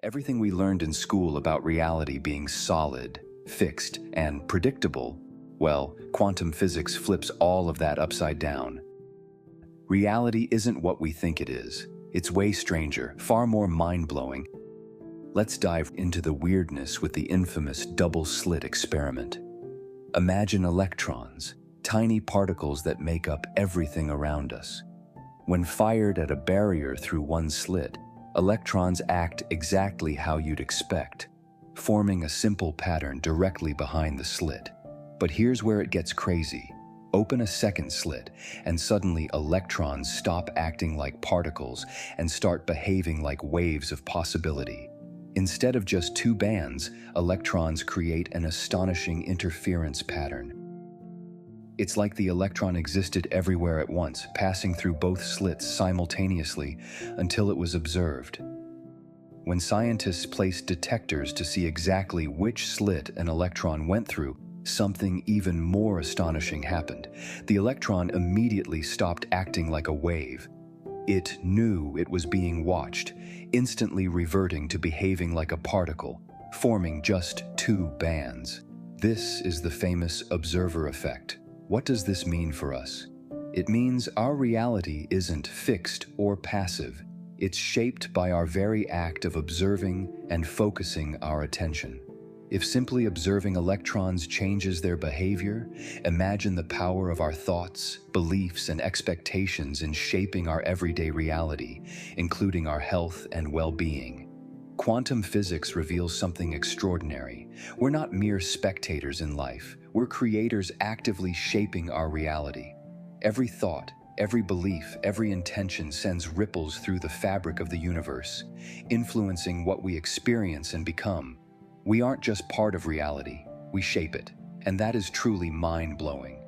Everything we learned in school about reality being solid, fixed, and predictable, well, quantum physics flips all of that upside down. Reality isn't what we think it is. It's way stranger, far more mind-blowing. Let's dive into the weirdness with the infamous double slit experiment. Imagine electrons, tiny particles that make up everything around us. When fired at a barrier through one slit, electrons act exactly how you'd expect, forming a simple pattern directly behind the slit. But here's where it gets crazy. Open a second slit, and suddenly electrons stop acting like particles and start behaving like waves of possibility. Instead of just two bands, electrons create an astonishing interference pattern. It's like the electron existed everywhere at once, passing through both slits simultaneously until it was observed. When scientists placed detectors to see exactly which slit an electron went through, something even more astonishing happened. The electron immediately stopped acting like a wave. It knew it was being watched, instantly reverting to behaving like a particle, forming just two bands. This is the famous observer effect. What does this mean for us? It means our reality isn't fixed or passive. It's shaped by our very act of observing and focusing our attention. If simply observing electrons changes their behavior, imagine the power of our thoughts, beliefs, and expectations in shaping our everyday reality, including our health and well-being. Quantum physics reveals something extraordinary. We're not mere spectators in life. We're creators actively shaping our reality. Every thought, every belief, every intention sends ripples through the fabric of the universe, influencing what we experience and become. We aren't just part of reality, we shape it, and that is truly mind-blowing.